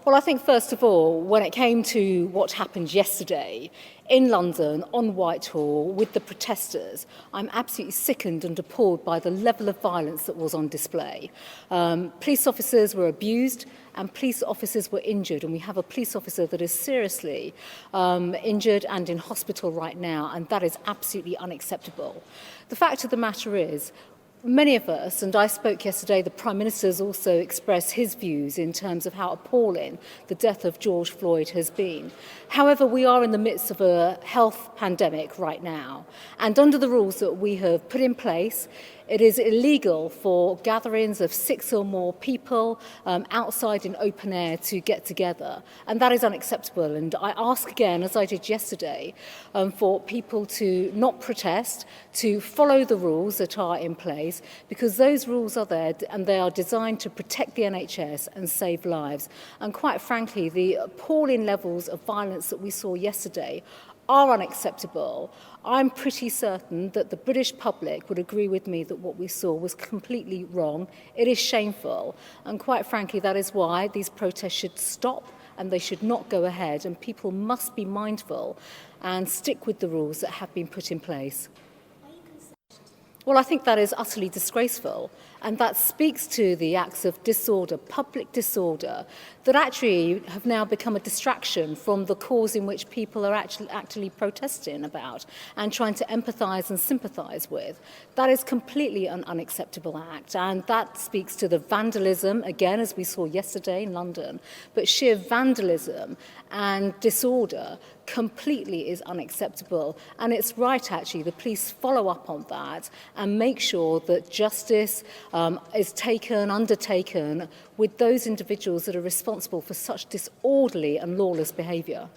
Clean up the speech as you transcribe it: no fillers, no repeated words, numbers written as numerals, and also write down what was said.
Well, I think, first of all, when it came to what happened yesterday in London on Whitehall with the protesters, I'm absolutely sickened and appalled by the level of violence that was on display. Police officers were abused and police officers were injured, and we have a police officer that is seriously injured and in hospital right now, and that is absolutely unacceptable. The fact of the matter is, many of us, and I spoke yesterday, the Prime Minister has also expressed his views in terms of how appalling the death of George Floyd has been. However, we are in the midst of a health pandemic right now, and under the rules that we have put in place, it is illegal for gatherings of 6 or more people outside in open air to get together, and that is unacceptable. And I ask again, as I did yesterday, for people to not protest, to follow the rules that are in place, because those rules are there and they are designed to protect the NHS and save lives. And quite frankly, the appalling levels of violence that we saw yesterday are unacceptable. I'm pretty certain that the British public would agree with me that what we saw was completely wrong. It is shameful, and quite frankly, that is why these protests should stop and they should not go ahead, and people must be mindful and stick with the rules that have been put in place. Well, I think that is utterly disgraceful, and that speaks to the acts of disorder, public disorder, that actually have now become a distraction from the cause in which people are actually protesting about and trying to empathise and sympathise with. That is completely an unacceptable act, and that speaks to the vandalism, again, as we saw yesterday in London, but sheer vandalism and disorder completely is unacceptable. And it's right, actually, the police follow up on that and make sure that justice is undertaken with those individuals that are responsible for such disorderly and lawless behaviour.